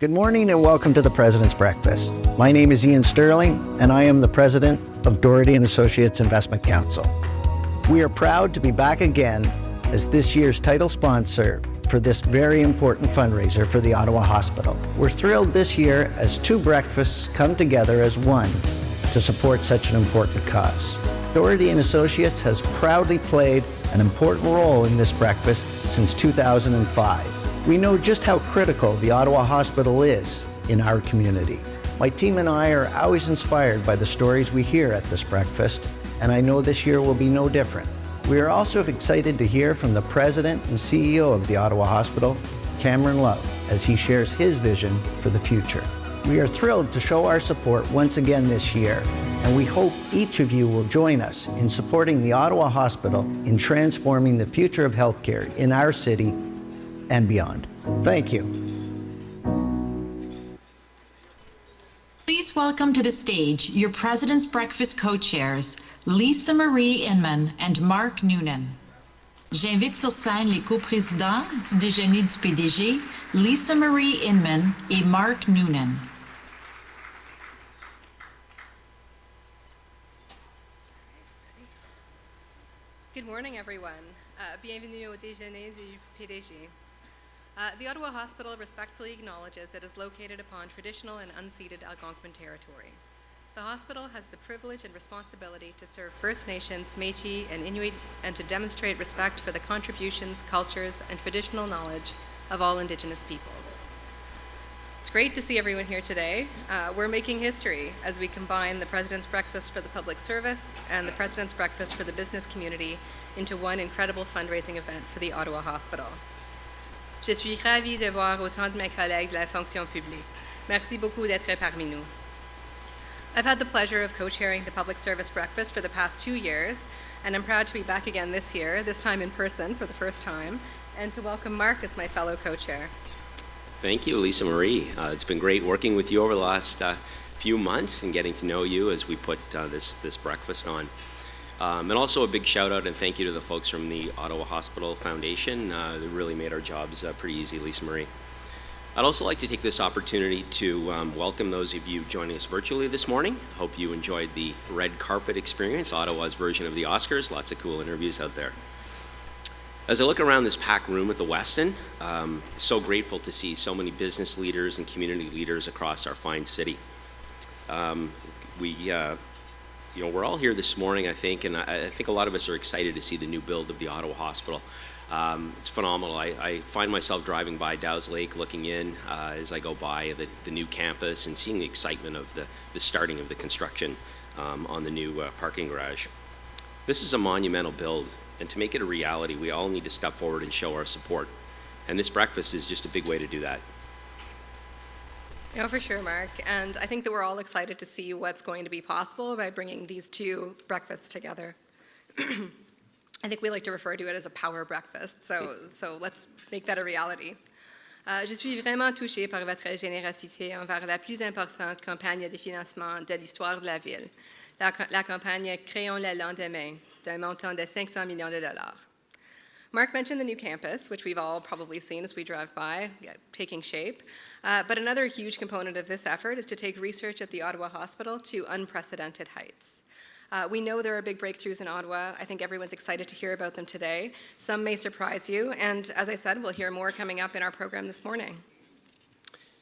Good morning and welcome to the President's Breakfast. My name is Ian Sterling and I am the President of Doherty & Associates Investment Council. We are proud to be back again as this year's title sponsor for this very important fundraiser for the Ottawa Hospital. We're thrilled this year as two breakfasts come together as one to support such an important cause. Doherty & Associates has proudly played an important role in this breakfast since 2005. We know just how critical the Ottawa Hospital is in our community. My team and I are always inspired by the stories we hear at this breakfast, and I know this year will be no different. We are also excited to hear from the President and CEO of the Ottawa Hospital, Cameron Love, as he shares his vision for the future. We are thrilled to show our support once again this year, and we hope each of you will join us in supporting the Ottawa Hospital in transforming the future of healthcare in our city and beyond. Thank you. Please welcome to the stage your President's Breakfast co-chairs, Lisa Marie Inman and Mark Noonan. J'invite sur scène les coprésidents du déjeuner du PDG, Lisa Marie Inman et Mark Noonan. Good morning, everyone. Bienvenue au déjeuner du PDG. The Ottawa Hospital respectfully acknowledges it is located upon traditional and unceded Algonquin territory. The hospital has the privilege and responsibility to serve First Nations, Métis, and Inuit, and to demonstrate respect for the contributions, cultures, and traditional knowledge of all Indigenous peoples. It's great to see everyone here today. We're making history as we combine the President's Breakfast for the public service and the President's Breakfast for the business community into one incredible fundraising event for the Ottawa Hospital. Je suis ravie de voir autant de mes collègues de la fonction publique. Merci beaucoup d'être parmi nous. I've had the pleasure of co-chairing the Public Service Breakfast for the past 2 years, and I'm proud to be back again this year, this time in person for the first time, and to welcome Mark as my fellow co-chair. Thank you, Lisa Marie. It's been great working with you over the last few months and getting to know you as we put this breakfast on. And also a big shout out and thank you to the folks from the Ottawa Hospital Foundation. They really made our jobs pretty easy, Lisa Marie. I'd also like to take this opportunity to welcome those of you joining us virtually this morning. Hope you enjoyed the red carpet experience, Ottawa's version of the Oscars. Lots of cool interviews out there. As I look around this packed room at the Westin, so grateful to see so many business leaders and community leaders across our fine city. We're all here this morning, I think, and I think a lot of us are excited to see the new build of the Ottawa Hospital. It's phenomenal. I find myself driving by Dow's Lake, looking in as I go by the new campus and seeing the excitement of the starting of the construction on the new parking garage. This is a monumental build, and to make it a reality, we all need to step forward and show our support. And this breakfast is just a big way to do that. Yeah, for sure, Mark. And I think that we're all excited to see what's going to be possible by bringing these two breakfasts together. I think we like to refer to it as a power breakfast, so let's make that a reality. Je suis vraiment touchée par votre générosité envers la plus importante campagne de financement de l'histoire de la ville, la campagne Créons le lendemain, d'un montant de 500 millions de dollars. Mark mentioned the new campus, which we've all probably seen as we drive by, taking shape. But another huge component of this effort is to take research at the Ottawa Hospital to unprecedented heights. We know there are big breakthroughs in Ottawa. I think everyone's excited to hear about them today. Some may surprise you, and as I said, we'll hear more coming up in our program this morning.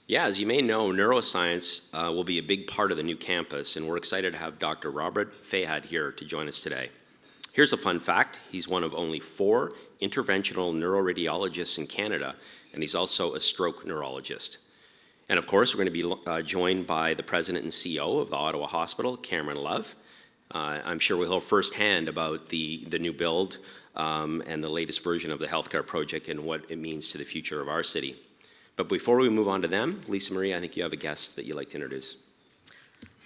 Yeah, as you may know, neuroscience will be a big part of the new campus, and we're excited to have Dr. Robert Fahed here to join us today. Here's a fun fact. He's one of only 4 interventional neuroradiologists in Canada, and he's also a stroke neurologist. And of course, we're going to be joined by the President and CEO of the Ottawa Hospital, Cameron Love. I'm sure we'll hear firsthand about the new build and the latest version of the healthcare project and what it means to the future of our city. But before we move on to them, Lisa Marie, I think you have a guest that you'd like to introduce.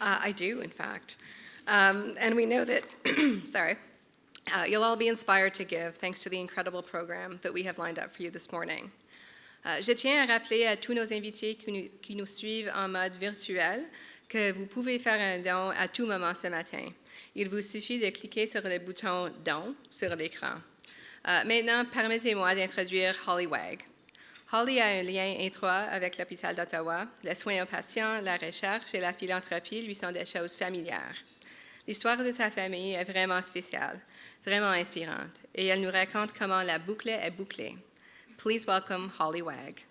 I do, in fact. And we know that, sorry. You'll all be inspired to give thanks to the incredible program that we have lined up for you this morning. Je tiens à rappeler à tous nos invités qui nous suivent en mode virtuel que vous pouvez faire un don à tout moment ce matin. Il vous suffit de cliquer sur le bouton « Don » sur l'écran. Maintenant, permettez-moi d'introduire Holly Wagg. Holly a un lien étroit avec l'hôpital d'Ottawa. Les soins aux patients, la recherche et la philanthropie lui sont des choses familières. L'histoire de sa famille est vraiment spéciale, vraiment inspirante, et elle nous raconte comment la boucle est bouclée. Please welcome Holly Wagg.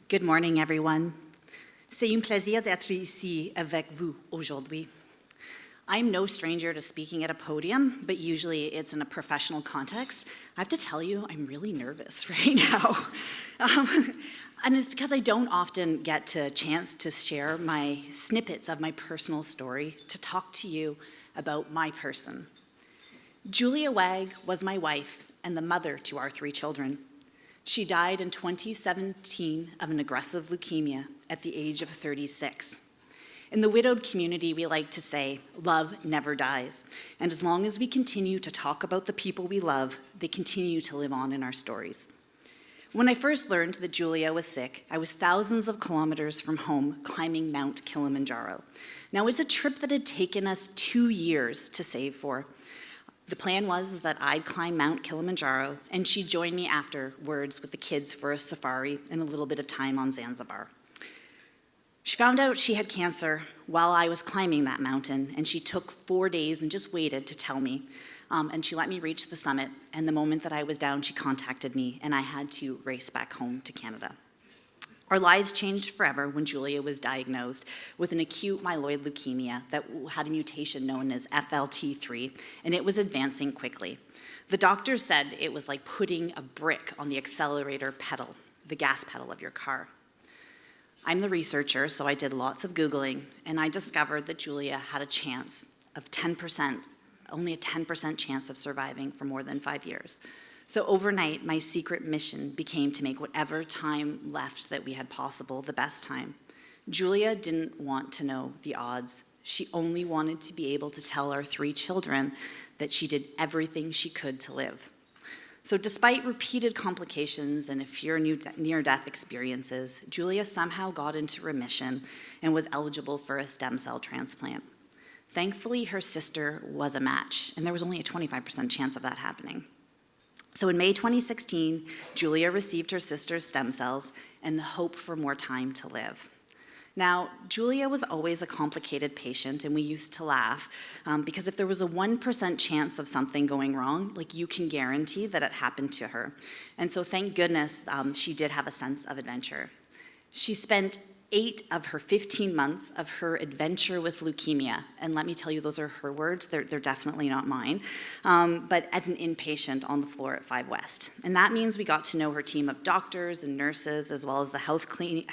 Good morning, everyone. C'est un plaisir d'être ici avec vous aujourd'hui. I'm no stranger to speaking at a podium, but usually it's in a professional context. I have to tell you, I'm really nervous right now. And it's because I don't often get a chance to share my snippets of my personal story, to talk to you about my person. Julia Wagg was my wife and the mother to our 3 children. She died in 2017 of an aggressive leukemia at the age of 36. In the widowed community, we like to say, love never dies. And as long as we continue to talk about the people we love, they continue to live on in our stories. When I first learned that Julia was sick, I was thousands of kilometers from home climbing Mount Kilimanjaro. Now, it was a trip that had taken us 2 years to save for. The plan was that I'd climb Mount Kilimanjaro, and she'd join me afterwards with the kids for a safari and a little bit of time on Zanzibar. She found out she had cancer while I was climbing that mountain, and she took 4 days and just waited to tell me. And she let me reach the summit, and the moment that I was down, she contacted me, and I had to race back home to Canada. Our lives changed forever when Julia was diagnosed with an acute myeloid leukemia that had a mutation known as FLT3, and it was advancing quickly. The doctor said it was like putting a brick on the accelerator pedal, the gas pedal of your car. I'm the researcher, so I did lots of Googling, and I discovered that Julia had a chance of 10%, only a 10% chance of surviving for more than 5 years. So overnight, my secret mission became to make whatever time left that we had possible the best time. Julia didn't want to know the odds. She only wanted to be able to tell our 3 children that she did everything she could to live. So despite repeated complications and a few near-death experiences, Julia somehow got into remission and was eligible for a stem cell transplant. Thankfully, her sister was a match, and there was only a 25% chance of that happening. So in May 2016, Julia received her sister's stem cells and the hope for more time to live. Now, Julia was always a complicated patient, and we used to laugh because if there was a 1% chance of something going wrong, like you can guarantee that it happened to her. And so thank goodness she did have a sense of adventure. She spent 8 of her 15 months of her adventure with leukemia, and let me tell you, those are her words, they're definitely not mine, but as an inpatient on the floor at 5 West. And that means we got to know her team of doctors and nurses, as well as the house cleaning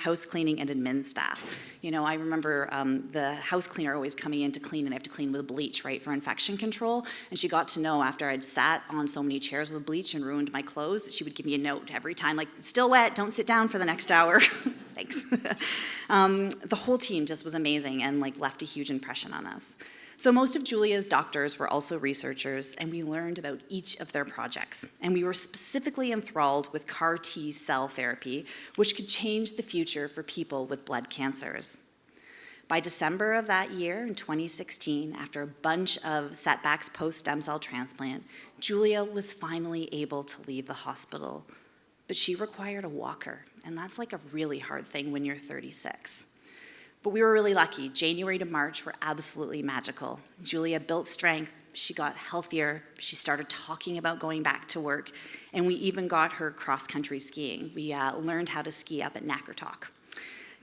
and admin staff. You know, I remember the house cleaner always coming in to clean, and they have to clean with bleach, right, for infection control, and she got to know after I'd sat on so many chairs with bleach and ruined my clothes that she would give me a note every time, like, still wet, don't sit down for the next hour. Thanks. The whole team just was amazing and left a huge impression on us. So most of Julia's doctors were also researchers, and we learned about each of their projects. And we were specifically enthralled with CAR T cell therapy, which could change the future for people with blood cancers. By December of that year, in 2016, after a bunch of setbacks post-stem cell transplant, Julia was finally able to leave the hospital. But she required a walker, and that's like a really hard thing when you're 36. But we were really lucky. January to March were absolutely magical. Julia built strength, she got healthier, she started talking about going back to work, and we even got her cross-country skiing. We learned how to ski up at Nakurtok.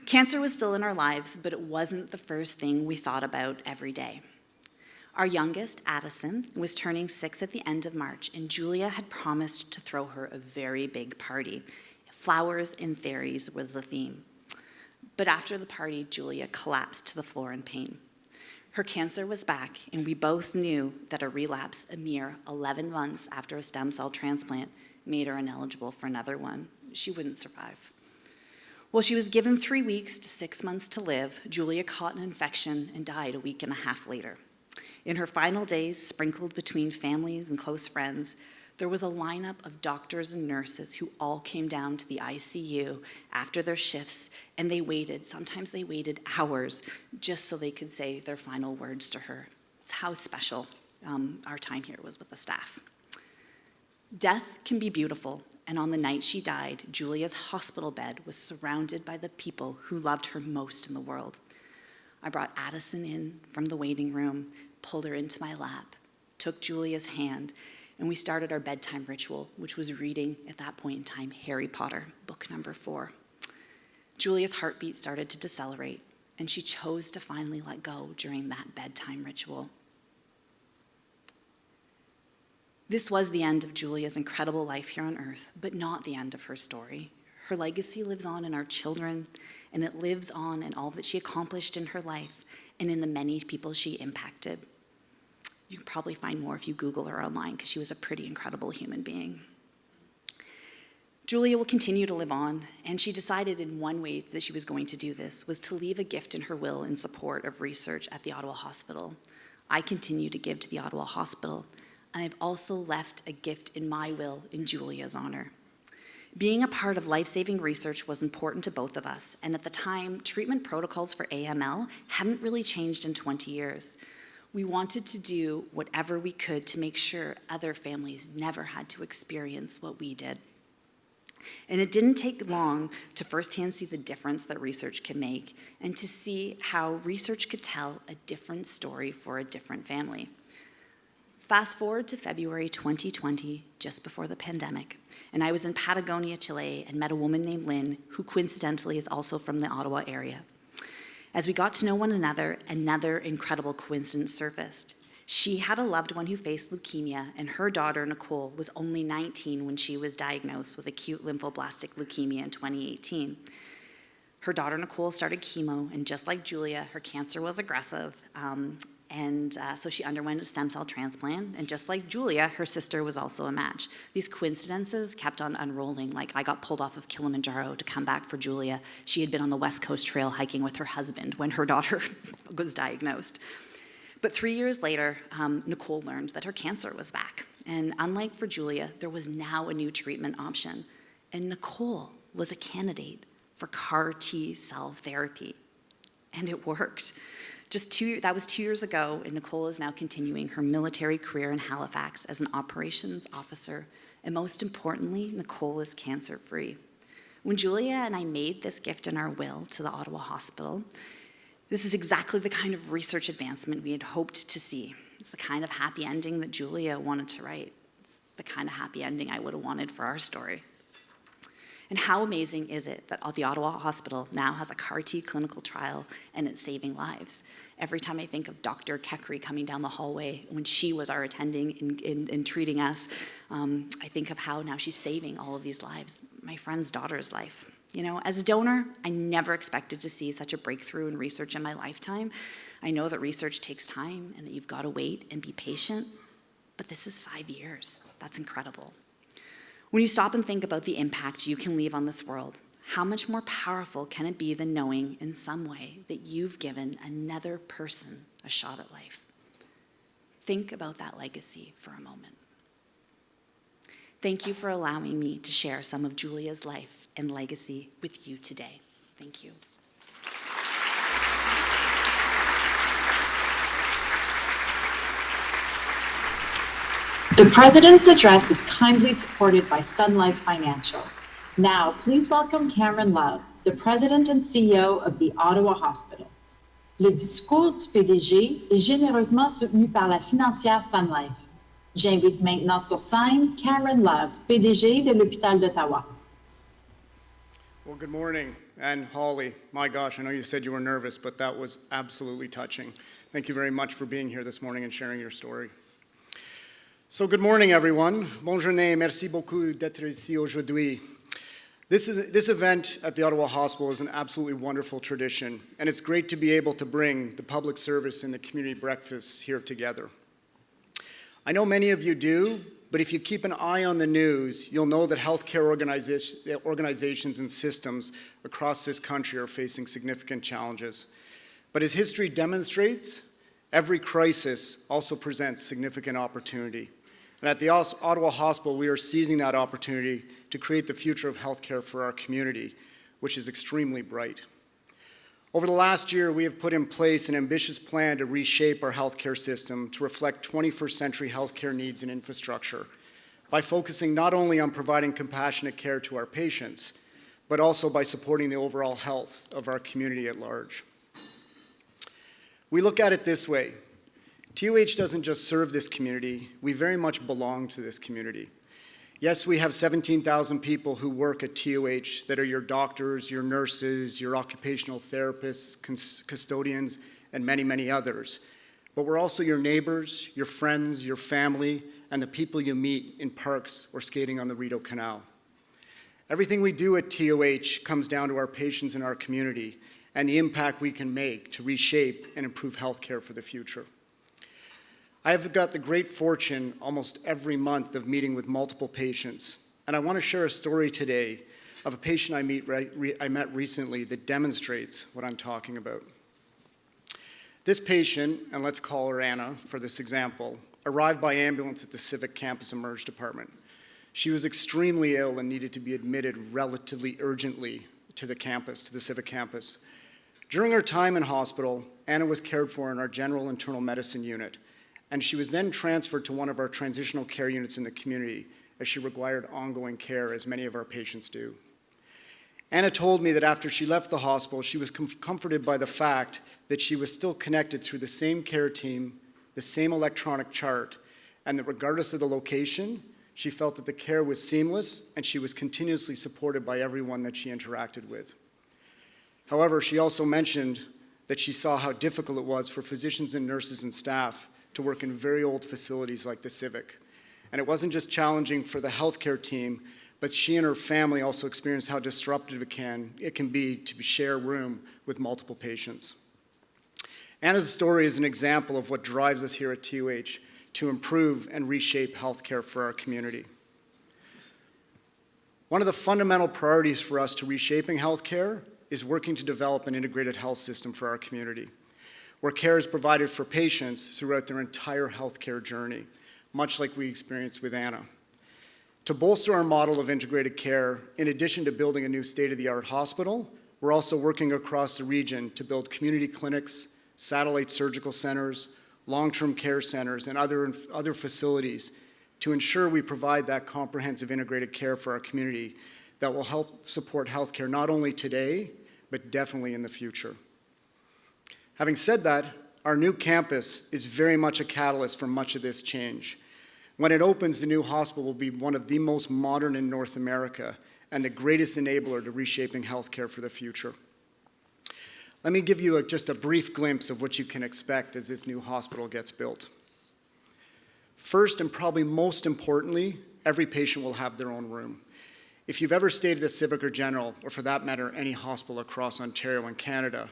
Cancer was still in our lives, but it wasn't the first thing we thought about every day. Our youngest, Addison, was turning 6 at the end of March, and Julia had promised to throw her a very big party. Flowers and fairies was the theme. But after the party, Julia collapsed to the floor in pain. Her cancer was back, and we both knew that a relapse a mere 11 months after a stem cell transplant made her ineligible for another one. She wouldn't survive. Well, she was given 3 weeks to 6 months to live. Julia caught an infection and died a week and a half later. In her final days, sprinkled between families and close friends, There was a lineup of doctors and nurses who all came down to the ICU after their shifts, and they waited. Sometimes they waited hours just so they could say their final words to her. It's how special our time here was with the staff. Death can be beautiful, and on the night she died, Julia's hospital bed was surrounded by the people who loved her most in the world. I brought Addison in from the waiting room, pulled her into my lap, took Julia's hand, and we started our bedtime ritual, which was reading, at that point in time, Harry Potter, book number 4. Julia's heartbeat started to decelerate, and she chose to finally let go during that bedtime ritual. This was the end of Julia's incredible life here on Earth, but not the end of her story. Her legacy lives on in our children, and it lives on in all that she accomplished in her life and in the many people she impacted. You can probably find more if you Google her online, because she was a pretty incredible human being. Julia will continue to live on, and she decided in one way that she was going to do this was to leave a gift in her will in support of research at the Ottawa Hospital. I continue to give to the Ottawa Hospital, and I've also left a gift in my will in Julia's honor. Being a part of life-saving research was important to both of us, and at the time, treatment protocols for AML hadn't really changed in 20 years. We wanted to do whatever we could to make sure other families never had to experience what we did. And it didn't take long to firsthand see the difference that research can make and to see how research could tell a different story for a different family. Fast forward to February 2020, just before the pandemic, and I was in Patagonia, Chile, and met a woman named Lynn, who coincidentally is also from the Ottawa area. As we got to know one another, another incredible coincidence surfaced. She had a loved one who faced leukemia, and her daughter, Nicole, was only 19 when she was diagnosed with acute lymphoblastic leukemia in 2018. Her daughter, Nicole, started chemo, and just like Julia, her cancer was aggressive, so she underwent a stem cell transplant, and just like Julia, her sister was also a match. These coincidences kept on unrolling, like I got pulled off of Kilimanjaro to come back for Julia. She had been on the West Coast Trail hiking with her husband when her daughter was diagnosed. But 3 years later, Nicole learned that her cancer was back. And unlike for Julia, there was now a new treatment option. And Nicole was a candidate for CAR T-cell therapy. And it worked. That was 2 years ago, and Nicole is now continuing her military career in Halifax as an operations officer. And most importantly, Nicole is cancer-free. When Julia and I made this gift in our will to the Ottawa Hospital, this is exactly the kind of research advancement we had hoped to see. It's the kind of happy ending that Julia wanted to write. It's the kind of happy ending I would have wanted for our story. And how amazing is it that the Ottawa Hospital now has a CAR T clinical trial and it's saving lives? Every time I think of Dr. Kekri coming down the hallway when she was our attending and treating us, I think of how now she's saving all of these lives, my friend's daughter's life. You know, as a donor, I never expected to see such a breakthrough in research in my lifetime. I know that research takes time and that you've got to wait and be patient, but this is 5 years. That's incredible. When you stop and think about the impact you can leave on this world, how much more powerful can it be than knowing in some way that you've given another person a shot at life? Think about that legacy for a moment. Thank you for allowing me to share some of Julia's life and legacy with you today. Thank you. The President's address is kindly supported by Sun Life Financial. Now, please welcome Cameron Love, the President and CEO of the Ottawa Hospital. Le discours du PDG est généreusement soutenu par la financière Sun Life. J'invite maintenant sur scène Cameron Love, PDG de l'Hôpital d'Ottawa. Well, good morning. And Holly, my gosh, I know you said you were nervous, but that was absolutely touching. Thank you very much for being here this morning and sharing your story. So good morning, everyone. Bonne journée. Merci beaucoup d'être ici aujourd'hui. This event at the Ottawa Hospital is an absolutely wonderful tradition, and it's great to be able to bring the public service and the community breakfasts here together. I know many of you do, but if you keep an eye on the news, you'll know that healthcare organizations and systems across this country are facing significant challenges. But as history demonstrates, every crisis also presents significant opportunity. And at the Ottawa Hospital, we are seizing that opportunity to create the future of healthcare for our community, which is extremely bright. Over the last year, we have put in place an ambitious plan to reshape our healthcare system to reflect 21st century healthcare needs and infrastructure by focusing not only on providing compassionate care to our patients, but also by supporting the overall health of our community at large. We look at it this way. TOH doesn't just serve this community, we very much belong to this community. Yes, we have 17,000 people who work at TOH that are your doctors, your nurses, your occupational therapists, custodians, and many, many others. But we're also your neighbors, your friends, your family, and the people you meet in parks or skating on the Rideau Canal. Everything we do at TOH comes down to our patients and our community and the impact we can make to reshape and improve healthcare for the future. I have got the great fortune almost every month of meeting with multiple patients, and I want to share a story today of a patient I met recently that demonstrates what I'm talking about. This patient, and let's call her Anna for this example, arrived by ambulance at the Civic Campus Emerge Department. She was extremely ill and needed to be admitted relatively urgently to the campus, to the Civic Campus. During her time in hospital, Anna was cared for in our general internal medicine unit, and she was then transferred to one of our transitional care units in the community as she required ongoing care, as many of our patients do. Anna told me that after she left the hospital, she was comforted by the fact that she was still connected through the same care team, the same electronic chart, and that regardless of the location, she felt that the care was seamless and she was continuously supported by everyone that she interacted with. However, she also mentioned that she saw how difficult it was for physicians and nurses and staff to work in very old facilities like the Civic. And it wasn't just challenging for the healthcare team, but she and her family also experienced how disruptive it can be to share a room with multiple patients. Anna's story is an example of what drives us here at TOH to improve and reshape healthcare for our community. One of the fundamental priorities for us to reshaping healthcare is working to develop an integrated health system for our community, where care is provided for patients throughout their entire healthcare journey, much like we experienced with Anna. To bolster our model of integrated care, in addition to building a new state-of-the-art hospital, we're also working across the region to build community clinics, satellite surgical centers, long-term care centers, and other facilities to ensure we provide that comprehensive integrated care for our community that will help support healthcare not only today, but definitely in the future. Having said that, our new campus is very much a catalyst for much of this change. When it opens, the new hospital will be one of the most modern in North America and the greatest enabler to reshaping healthcare for the future. Let me give you just a brief glimpse of what you can expect as this new hospital gets built. First, and probably most importantly, every patient will have their own room. If you've ever stayed at the Civic or General, or for that matter, any hospital across Ontario and Canada,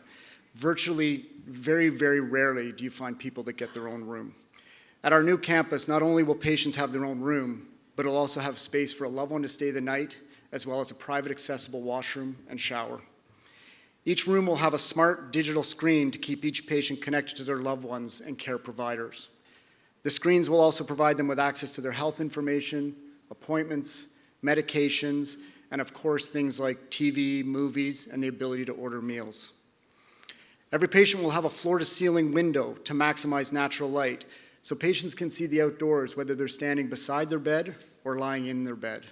virtually, very, very rarely do you find people that get their own room. At our new campus, not only will patients have their own room, but it'll also have space for a loved one to stay the night, as well as a private accessible washroom and shower. Each room will have a smart digital screen to keep each patient connected to their loved ones and care providers. The screens will also provide them with access to their health information, appointments, medications, and of course things like TV, movies, and the ability to order meals. Every patient will have a floor-to-ceiling window to maximize natural light, so patients can see the outdoors whether they're standing beside their bed or lying in their bed.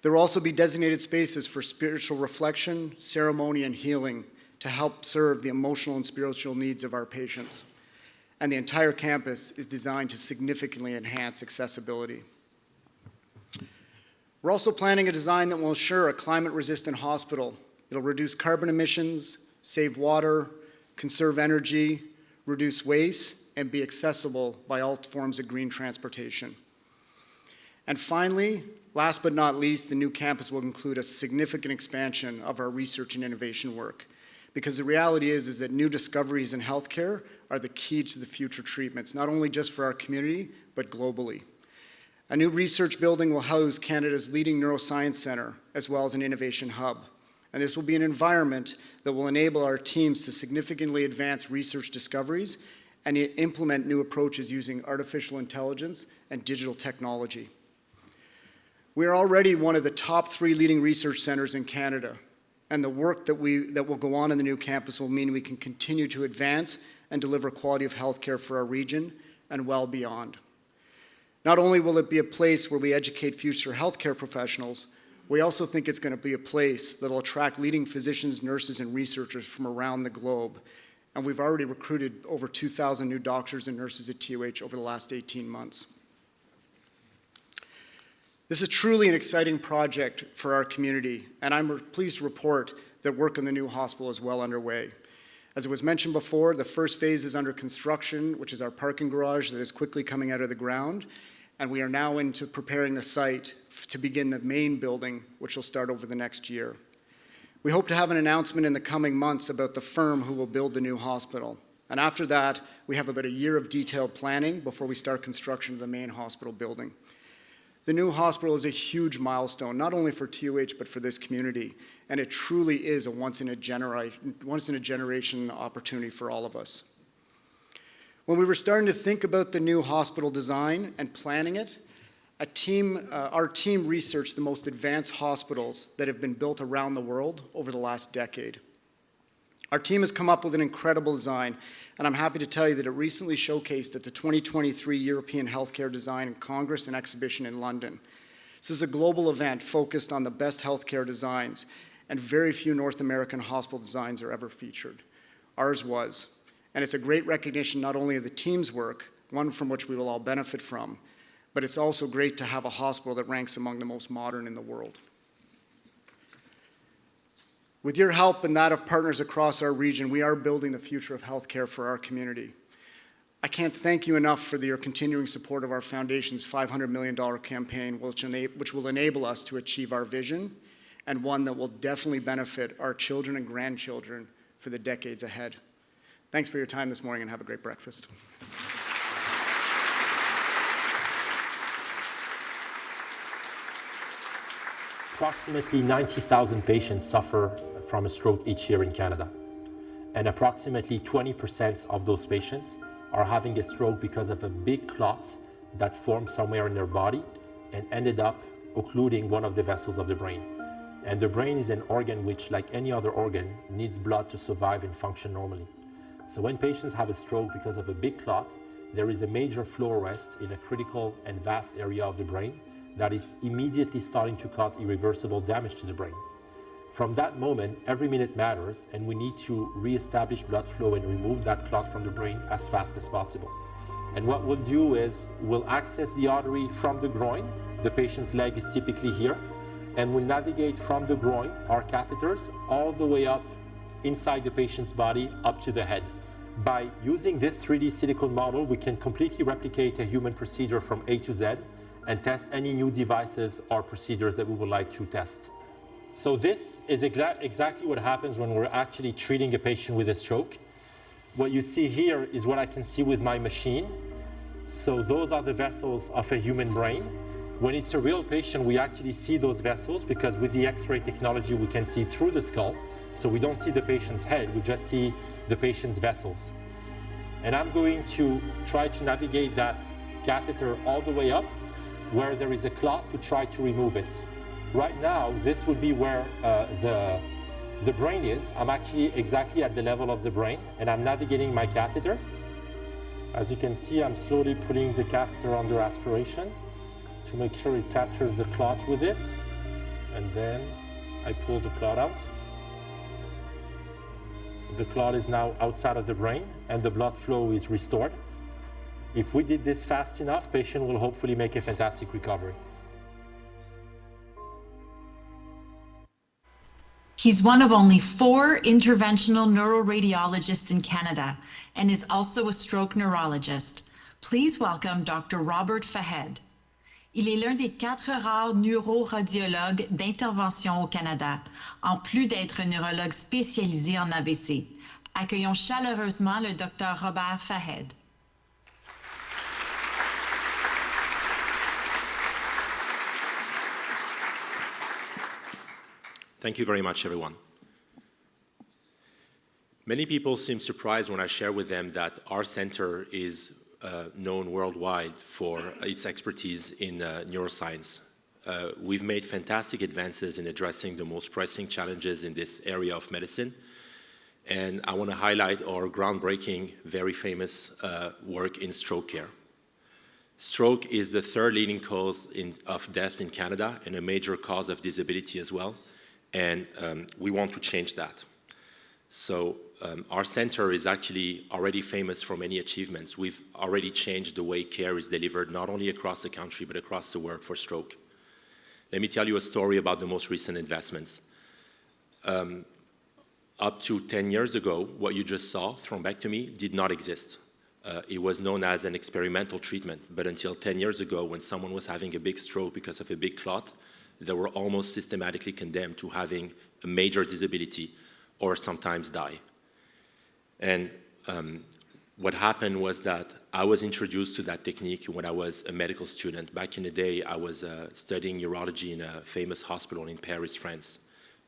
There will also be designated spaces for spiritual reflection, ceremony, and healing to help serve the emotional and spiritual needs of our patients. And the entire campus is designed to significantly enhance accessibility. We're also planning a design that will ensure a climate-resistant hospital. It'll reduce carbon emissions, save water, conserve energy, reduce waste, and be accessible by all forms of green transportation. And finally, last but not least, the new campus will include a significant expansion of our research and innovation work. Because the reality is that new discoveries in healthcare are the key to the future treatments, not only just for our community, but globally. A new research building will house Canada's leading neuroscience center, as well as an innovation hub. And this will be an environment that will enable our teams to significantly advance research discoveries and implement new approaches using artificial intelligence and digital technology. We are already one of the top 3 leading research centers in Canada, and the work that will go on in the new campus will mean we can continue to advance and deliver quality of healthcare for our region and well beyond. Not only will it be a place where we educate future healthcare professionals, we also think it's going to be a place that will attract leading physicians, nurses, and researchers from around the globe. And we've already recruited over 2,000 new doctors and nurses at TOH over the last 18 months. This is truly an exciting project for our community, and I'm pleased to report that work on the new hospital is well underway. As it was mentioned before, the first phase is under construction, which is our parking garage that is quickly coming out of the ground, and we are now into preparing the site to begin the main building, which will start over the next year. We hope to have an announcement in the coming months about the firm who will build the new hospital. And after that, we have about a year of detailed planning before we start construction of the main hospital building. The new hospital is a huge milestone, not only for TOH, but for this community. And it truly is a once-in-a-generation opportunity for all of us. When we were starting to think about the new hospital design and planning it, our team researched the most advanced hospitals that have been built around the world over the last decade. Our team has come up with an incredible design, and I'm happy to tell you that it recently showcased at the 2023 European Healthcare Design Congress and Exhibition in London. This is a global event focused on the best healthcare designs, and very few North American hospital designs are ever featured. Ours was, and it's a great recognition not only of the team's work, one from which we will all benefit from, but it's also great to have a hospital that ranks among the most modern in the world. With your help and that of partners across our region, we are building the future of healthcare for our community. I can't thank you enough for your continuing support of our foundation's $500 million campaign, which will enable us to achieve our vision, and one that will definitely benefit our children and grandchildren for the decades ahead. Thanks for your time this morning, and have a great breakfast. Approximately 90,000 patients suffer from a stroke each year in Canada. And approximately 20% of those patients are having a stroke because of a big clot that formed somewhere in their body and ended up occluding one of the vessels of the brain. And the brain is an organ which, like any other organ, needs blood to survive and function normally. So when patients have a stroke because of a big clot, there is a major flow arrest in a critical and vast area of the brain that is immediately starting to cause irreversible damage to the brain. From that moment, every minute matters, and we need to reestablish blood flow and remove that clot from the brain as fast as possible. And what we'll do is we'll access the artery from the groin. The patient's leg is typically here, and we'll navigate from the groin, our catheters, all the way up inside the patient's body up to the head. By using this 3D silicone model, we can completely replicate a human procedure from A to Z and test any new devices or procedures that we would like to test. So this is exactly what happens when we're actually treating a patient with a stroke. What you see here is what I can see with my machine. So those are the vessels of a human brain. When it's a real patient, we actually see those vessels because with the X-ray technology, we can see through the skull. So we don't see the patient's head, we just see the patient's vessels. And I'm going to try to navigate that catheter all the way up where there is a clot to try to remove it. Right now, this would be where the brain is. I'm actually exactly at the level of the brain, and I'm navigating my catheter. As you can see, I'm slowly putting the catheter under aspiration to make sure it captures the clot with it, and then I pull the clot out. The clot is now outside of the brain, and the blood flow is restored. If we did this fast enough, patient will hopefully make a fantastic recovery. He's one of only 4 interventional neuroradiologists in Canada and is also a stroke neurologist. Please welcome Dr. Robert Fahed. Il est l'un des 4 rares neuroradiologues d'intervention au Canada, en plus d'être neurologue spécialisé en AVC. Accueillons chaleureusement le Dr. Robert Fahed. Thank you very much, everyone. Many people seem surprised when I share with them that our center is known worldwide for its expertise in neuroscience. We've made fantastic advances in addressing the most pressing challenges in this area of medicine. And I want to highlight our groundbreaking, very famous work in stroke care. Stroke is the third leading cause of death in Canada and a major cause of disability as well. And we want to change that. So our center is actually already famous for many achievements. We've already changed the way care is delivered, not only across the country, but across the world for stroke. Let me tell you a story about the most recent investments. Up to 10 years ago, what you just saw, thrombectomy, did not exist. It was known as an experimental treatment, but until 10 years ago, when someone was having a big stroke because of a big clot, they were almost systematically condemned to having a major disability or sometimes die. And what happened was that I was introduced to that technique when I was a medical student. Back in the day, I was studying urology in a famous hospital in Paris, France.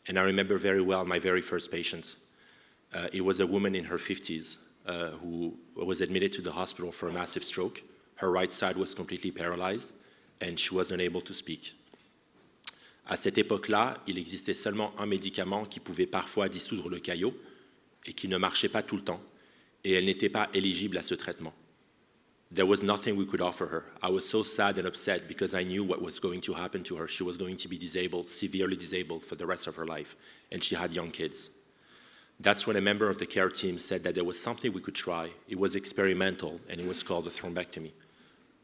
And I remember very well my very first patient. It was a woman in her 50s who was admitted to the hospital for a massive stroke. Her right side was completely paralyzed and she was unable to speak. À cette époque-là, il existait seulement un médicament qui pouvait parfois dissoudre le caillot et qui ne marchait pas tout le temps. Et elle n'était pas éligible à ce traitement. There was nothing we could offer her. I was so sad and upset because I knew what was going to happen to her. She was going to be disabled, severely disabled for the rest of her life, and she had young kids. That's when a member of the care team said that there was something we could try. It was experimental, and it was called a thrombectomy.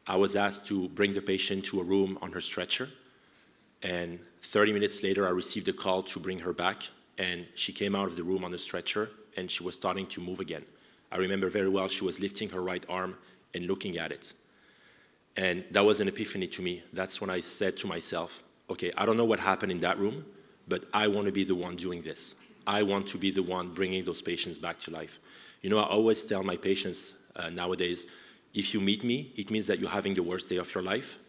I was asked to bring the patient to a room on her stretcher, and 30 minutes later, I received a call to bring her back, and she came out of the room on the stretcher, and she was starting to move again. I remember very well she was lifting her right arm and looking at it. And that was an epiphany to me. That's when I said to myself, okay, I don't know what happened in that room, but I want to be the one doing this. I want to be the one bringing those patients back to life. You know, I always tell my patients nowadays, if you meet me, it means that you're having the worst day of your life,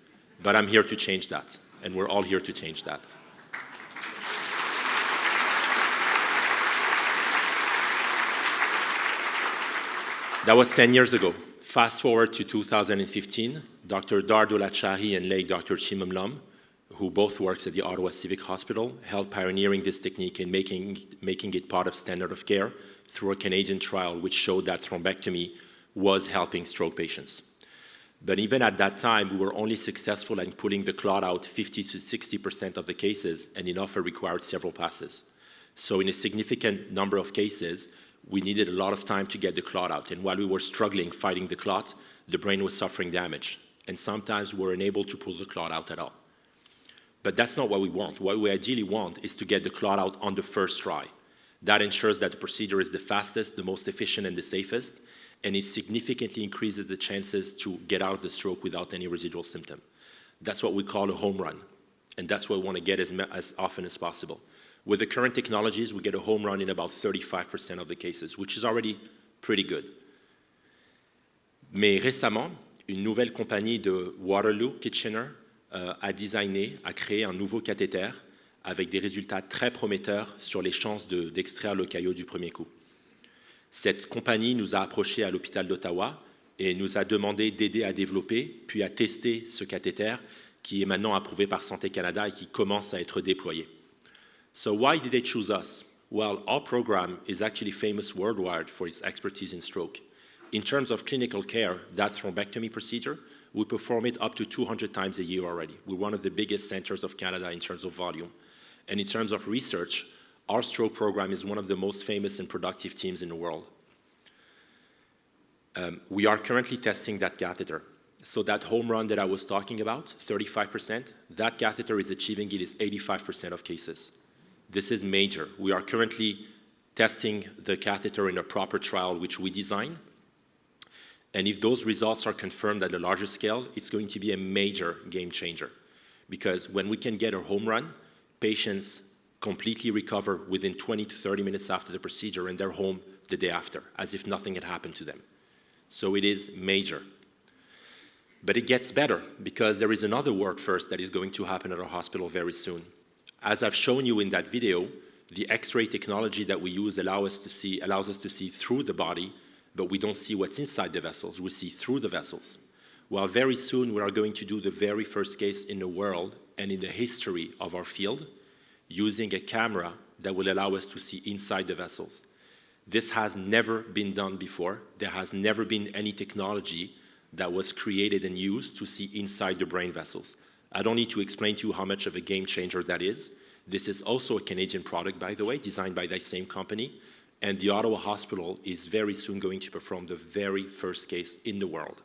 but I'm here to change that, and we're all here to change that. That was 10 years ago. Fast forward to 2015, Dr. Dardola Chahi and late Dr. Chimam Lum, who both works at the Ottawa Civic Hospital, helped pioneering this technique and making it part of standard of care through a Canadian trial which showed that thrombectomy was helping stroke patients. But even at that time, we were only successful in pulling the clot out 50 to 60% of the cases, and it often required several passes. So in a significant number of cases, we needed a lot of time to get the clot out. And while we were struggling fighting the clot, the brain was suffering damage. And sometimes we were unable to pull the clot out at all. But that's not what we want. What we ideally want is to get the clot out on the first try. That ensures that the procedure is the fastest, the most efficient, and the safest, and it significantly increases the chances to get out of the stroke without any residual symptom. That's what we call a home run, and that's what we want to get as often as possible. With the current technologies, we get a home run in about 35% of the cases, which is already pretty good. Mais récemment, une nouvelle compagnie de Waterloo, Kitchener, a créé un nouveau cathéter avec des résultats très prometteurs sur les chances d'extraire le caillot du premier coup. Cette compagnie nous a approchés à l'hôpital d'Ottawa et nous a demandé d'aider à développer puis à tester ce cathéter qui est maintenant approuvé par Santé Canada et qui commence à être déployé. So why did they choose us? Well, our program is actually famous worldwide for its expertise in stroke. In terms of clinical care, that thrombectomy procedure, we perform it up to 200 times a year already. We're one of the biggest centers of Canada in terms of volume. And in terms of research, our stroke program is one of the most famous and productive teams in the world. We are currently testing that catheter. So that home run that I was talking about, 35%, that catheter is achieving it is 85% of cases. This is major. We are currently testing the catheter in a proper trial which we design. And if those results are confirmed at a larger scale, it's going to be a major game changer. Because when we can get a home run, patients completely recover within 20 to 30 minutes after the procedure and they're home the day after, as if nothing had happened to them. So it is major. But it gets better because there is another work first that is going to happen at our hospital very soon. As I've shown you in that video, The X-ray technology that we use allows us to see through the body, but we don't see what's inside the vessels. We see through the vessels. Well, very soon we are going to do the very first case in the world and in the history of our field using a camera that will allow us to see inside the vessels. This has never been done before. There has never been any technology that was created and used to see inside the brain vessels. I don't need to explain to you how much of a game changer that is. This is also a Canadian product, by the way, designed by that same company. And the Ottawa Hospital is very soon going to perform the very first case in the world.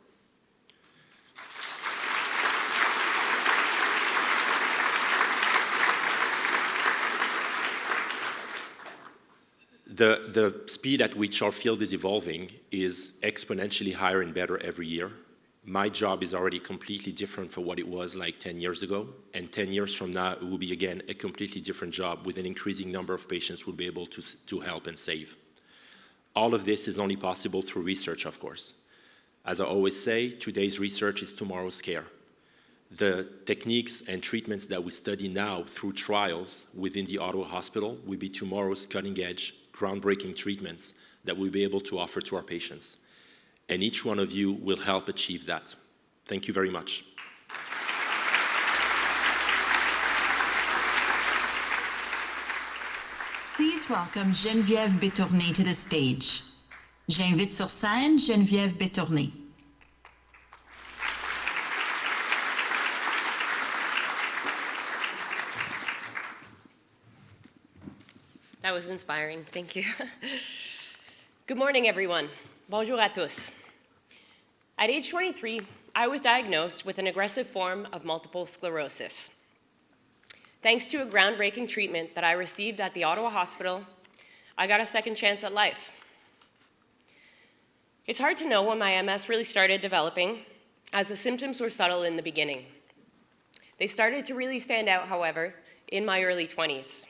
The speed at which our field is evolving is exponentially higher and better every year. My job is already completely different from what it was like 10 years ago. And 10 years from now, it will be, again, a completely different job with an increasing number of patients we'll be able to help and save. All of this is only possible through research, of course. As I always say, today's research is tomorrow's care. The techniques and treatments that we study now through trials within the Ottawa Hospital will be tomorrow's cutting-edge, groundbreaking treatments that we'll be able to offer to our patients. And each one of you will help achieve that. Thank you very much. Please welcome Geneviève Bétournay to the stage. J'invite sur scène Geneviève Bétournay. That was inspiring. Thank you. Good morning, everyone. Bonjour à tous. At age 23, I was diagnosed with an aggressive form of multiple sclerosis. Thanks to a groundbreaking treatment that I received at the Ottawa Hospital, I got a second chance at life. It's hard to know when my MS really started developing, as the symptoms were subtle in the beginning. They started to really stand out, however, in my early 20s.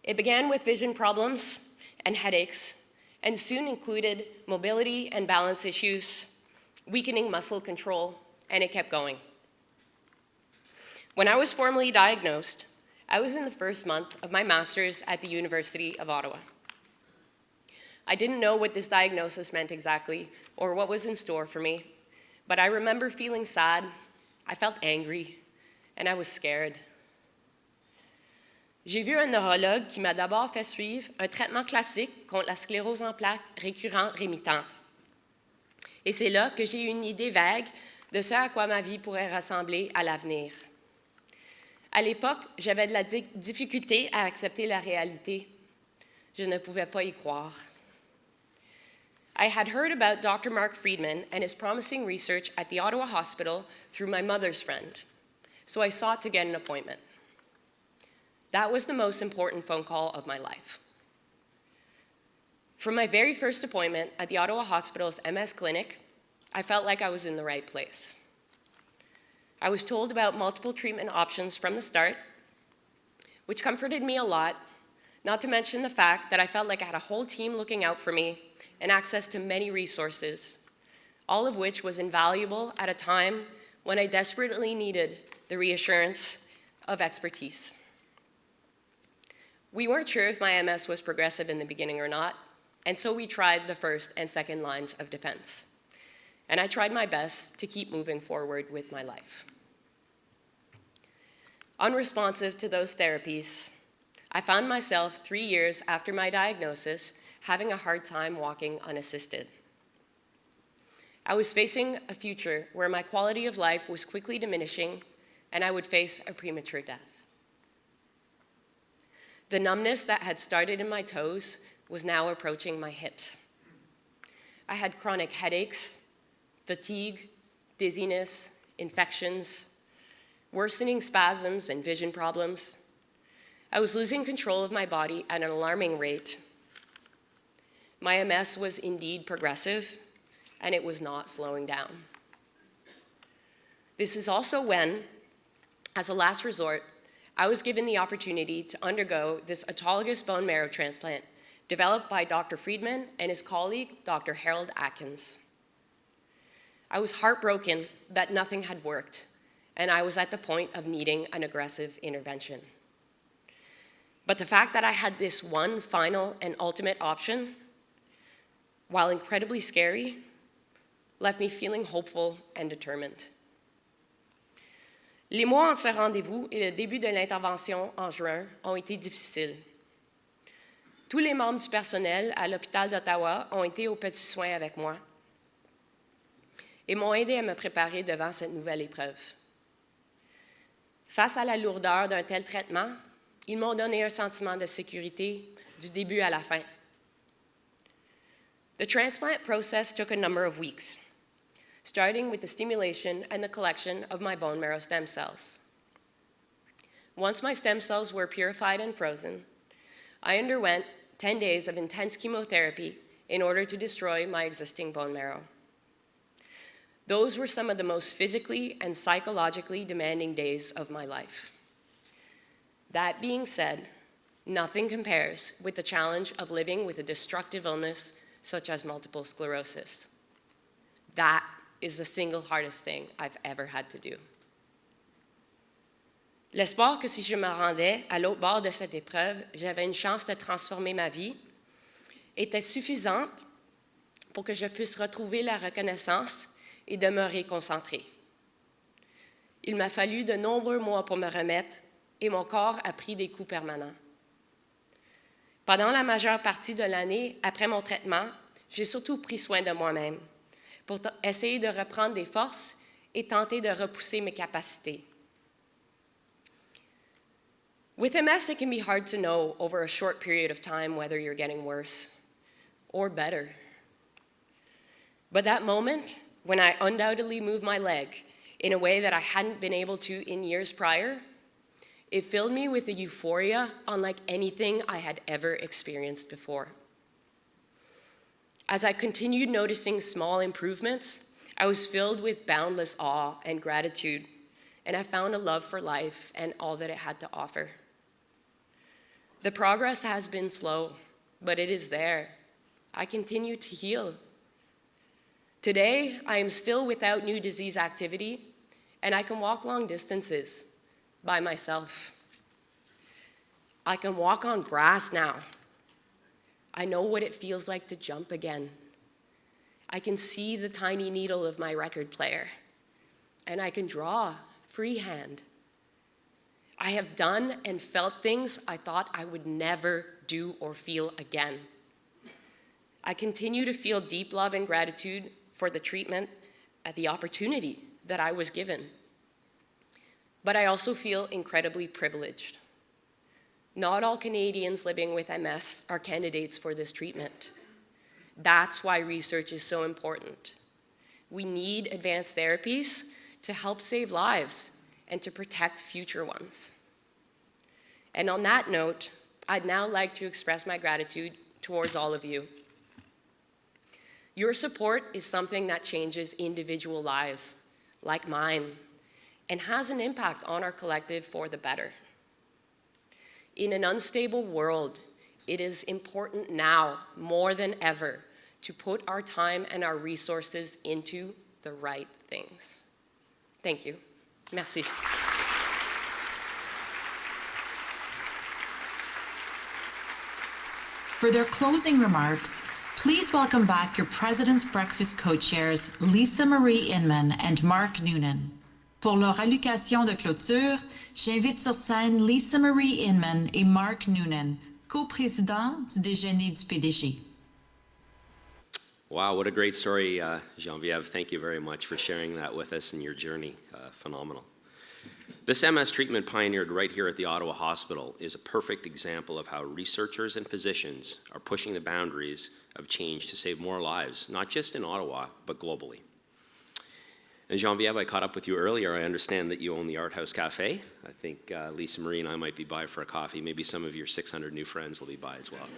It began with vision problems and headaches, and soon included mobility and balance issues, weakening muscle control, and it kept going. When I was formally diagnosed, I was in the first month of my master's at the University of Ottawa. I didn't know what this diagnosis meant exactly or what was in store for me, but I remember feeling sad, I felt angry, and I was scared. J'ai vu un neurologue qui m'a d'abord fait suivre un traitement classique contre la sclérose en plaques récurrente rémitante. Et c'est là que j'ai eu une idée vague de ce à quoi ma vie pourrait ressembler à l'avenir. À l'époque, j'avais de la difficulté à accepter la réalité. Je ne pouvais pas y croire. I had heard about Dr. Mark Friedman and his promising research at the Ottawa Hospital through my mother's friend, so I sought to get an appointment. That was the most important phone call of my life. From my very first appointment at the Ottawa Hospital's MS clinic, I felt like I was in the right place. I was told about multiple treatment options from the start, which comforted me a lot, not to mention the fact that I felt like I had a whole team looking out for me and access to many resources, all of which was invaluable at a time when I desperately needed the reassurance of expertise. We weren't sure if my MS was progressive in the beginning or not, and so we tried the first and second lines of defense. And I tried my best to keep moving forward with my life. Unresponsive to those therapies, I found myself 3 years after my diagnosis having a hard time walking unassisted. I was facing a future where my quality of life was quickly diminishing and I would face a premature death. The numbness that had started in my toes was now approaching my hips. I had chronic headaches, fatigue, dizziness, infections, worsening spasms and vision problems. I was losing control of my body at an alarming rate. My MS was indeed progressive, and it was not slowing down. This is also when, as a last resort, I was given the opportunity to undergo this autologous bone marrow transplant developed by Dr. Friedman and his colleague, Dr. Harold Atkins. I was heartbroken that nothing had worked, and I was at the point of needing an aggressive intervention. But the fact that I had this one final and ultimate option, while incredibly scary, left me feeling hopeful and determined. Les mois entre ce rendez-vous et le début de l'intervention en juin ont été difficiles. Tous les membres du personnel à l'hôpital d'Ottawa ont été aux petits soins avec moi et m'ont aidé à me préparer devant cette nouvelle épreuve. Face à la lourdeur d'un tel traitement, ils m'ont donné un sentiment de sécurité du début à la fin. The transplant process took a number of weeks, starting with the stimulation and the collection of my bone marrow stem cells. Once my stem cells were purified and frozen, I underwent 10 days of intense chemotherapy in order to destroy my existing bone marrow. Those were some of the most physically and psychologically demanding days of my life. That being said, nothing compares with the challenge of living with a destructive illness such as multiple sclerosis. That is the single hardest thing I've ever had to do. L'espoir que si je me rendais à l'autre bord de cette épreuve, j'avais une chance de transformer ma vie, était suffisante pour que je puisse retrouver la reconnaissance et de me réconcentrer. Il m'a fallu de nombreux mois pour me remettre et mon corps a pris des coups permanents. Pendant la majeure partie de l'année, après mon traitement, j'ai surtout pris soin de moi-même pour essayer de reprendre des forces et tenter de repousser mes capacités. With MS, it can be hard to know over a short period of time whether you're getting worse or better. But that moment, when I undoubtedly moved my leg in a way that I hadn't been able to in years prior, it filled me with a euphoria unlike anything I had ever experienced before. As I continued noticing small improvements, I was filled with boundless awe and gratitude, and I found a love for life and all that it had to offer. The progress has been slow, but it is there. I continue to heal. Today, I am still without new disease activity, and I can walk long distances by myself. I can walk on grass now. I know what it feels like to jump again. I can see the tiny needle of my record player, and I can draw freehand. I have done and felt things I thought I would never do or feel again. I continue to feel deep love and gratitude for the treatment and the opportunity that I was given. But I also feel incredibly privileged. Not all Canadians living with MS are candidates for this treatment. That's why research is so important. We need advanced therapies to help save lives and to protect future ones. And on that note, I'd now like to express my gratitude towards all of you. Your support is something that changes individual lives, like mine, and has an impact on our collective for the better. In an unstable world, it is important now, more than ever, to put our time and our resources into the right things. Thank you. Merci. For their closing remarks, please welcome back your President's Breakfast co-chairs, Lisa Marie Inman and Mark Noonan. Pour leur allocution de clôture, j'invite sur scène Lisa Marie Inman et Mark Noonan, co-présidents du déjeuner du PDG. Wow, what a great story, Geneviève. Thank you very much for sharing that with us and your journey. Phenomenal. This MS treatment pioneered right here at the Ottawa Hospital is a perfect example of how researchers and physicians are pushing the boundaries of change to save more lives, not just in Ottawa, but globally. And Geneviève, I caught up with you earlier. I understand that you own the Art House Cafe. I think Lisa Marie and I might be by for a coffee. Maybe some of your 600 new friends will be by as well.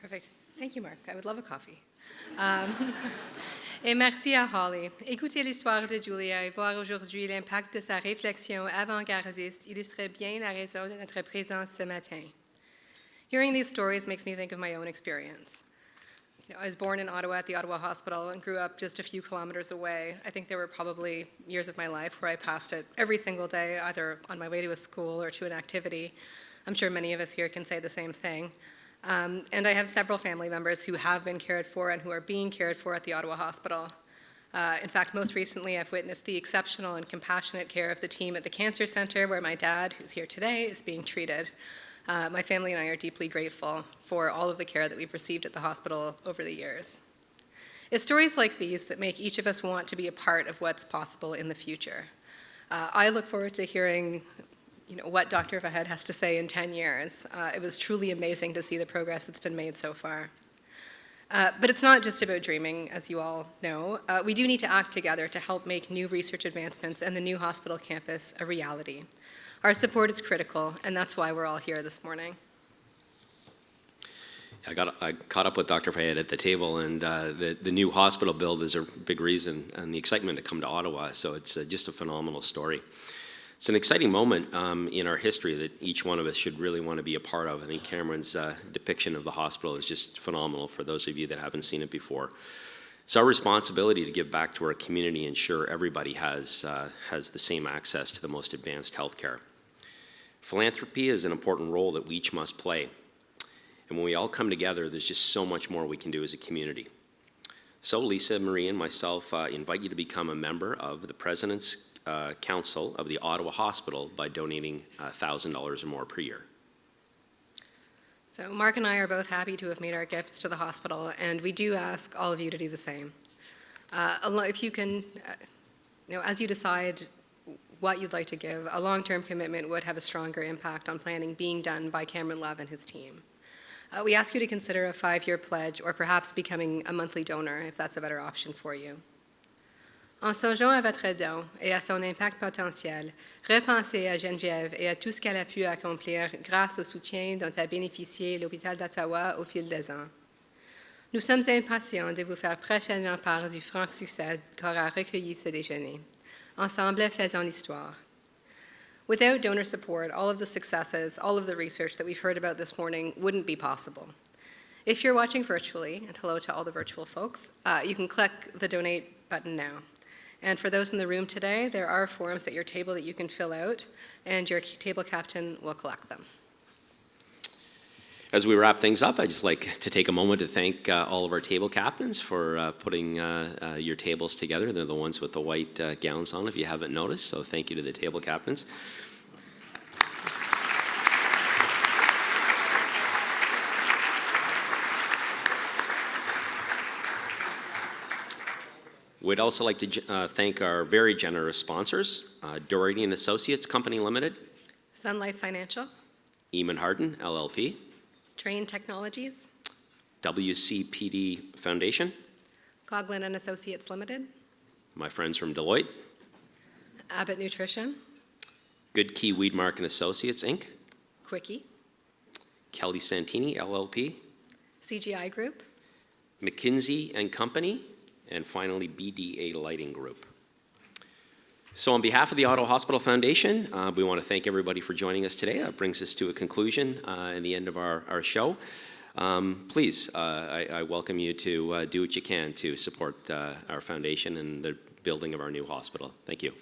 Perfect. Thank you, Mark. I would love a coffee. Et merci à Holly. Écouter l'histoire de Julia et voir aujourd'hui l'impact de sa réflexion avant-gardiste illustrait bien la raison de notre présence ce matin. Hearing these stories makes me think of my own experience. I was born in Ottawa at the Ottawa Hospital and grew up just a few kilometers away. I think there were probably years of my life where I passed it every single day, either on my way to a school or to an activity. I'm sure many of us here can say the same thing. And I have several family members who have been cared for and who are being cared for at the Ottawa Hospital. In fact, most recently, I've witnessed the exceptional and compassionate care of the team at the Cancer Center, where my dad, who's here today, is being treated. My family and I are deeply grateful for all of the care that we've received at the hospital over the years. It's stories like these that make each of us want to be a part of what's possible in the future. I look forward to hearing what Dr. Fahed has to say in 10 years. It was truly amazing to see the progress that's been made so far. But it's not just about dreaming, as you all know. We do need to act together to help make new research advancements and the new hospital campus a reality. Our support is critical, and that's why we're all here this morning. I caught up with Dr. Fahed at the table, and the new hospital build is a big reason, and the excitement to come to Ottawa, so it's just a phenomenal story. It's an exciting moment in our history that each one of us should really want to be a part of. I think Cameron's depiction of the hospital is just phenomenal for those of you that haven't seen it before. It's our responsibility to give back to our community and ensure everybody has the same access to the most advanced healthcare. Philanthropy is an important role that we each must play. And when we all come together, there's just so much more we can do as a community. So Lisa, Marie, and myself invite you to become a member of the President's Council of the Ottawa Hospital by donating $1,000 or more per year. So Mark and I are both happy to have made our gifts to the hospital, and we do ask all of you to do the same. If you can, as you decide what you'd like to give, a long-term commitment would have a stronger impact on planning being done by Cameron Love and his team. We ask you to consider a 5-year pledge or perhaps becoming a monthly donor if that's a better option for you. En songeant à votre don et à son impact potentiel, repensez à Geneviève et à tout ce qu'elle a pu accomplir grâce au soutien dont a bénéficié l'hôpital d'Ottawa au fil des ans. Nous sommes impatients de vous faire prochainement part du franc succès qu'aura recueilli ce déjeuner. Ensemble, faisons l'histoire. Without donor support, all of the successes, all of the research that we've heard about this morning wouldn't be possible. If you're watching virtually, and hello to all the virtual folks, you can click the donate button now. And for those in the room today, there are forms at your table that you can fill out, and your table captain will collect them. As we wrap things up, I'd just like to take a moment to thank all of our table captains for putting your tables together. They're the ones with the white gowns on, if you haven't noticed, so thank you to the table captains. We'd also like to thank our very generous sponsors, Doherty & Associates Company Limited, Sun Life Financial, Eamon Harden, LLP, Train Technologies, WCPD Foundation, Coughlin & Associates Limited, my friends from Deloitte, Abbott Nutrition, Good Key Weedmark & Associates, Inc., Quickie, Kelly Santini, LLP, CGI Group, McKinsey & Company, and finally, BDA Lighting Group. So on behalf of the Ottawa Hospital Foundation, we want to thank everybody for joining us today. That brings us to a conclusion and the end of our show. Please, I welcome you to do what you can to support our foundation and the building of our new hospital. Thank you.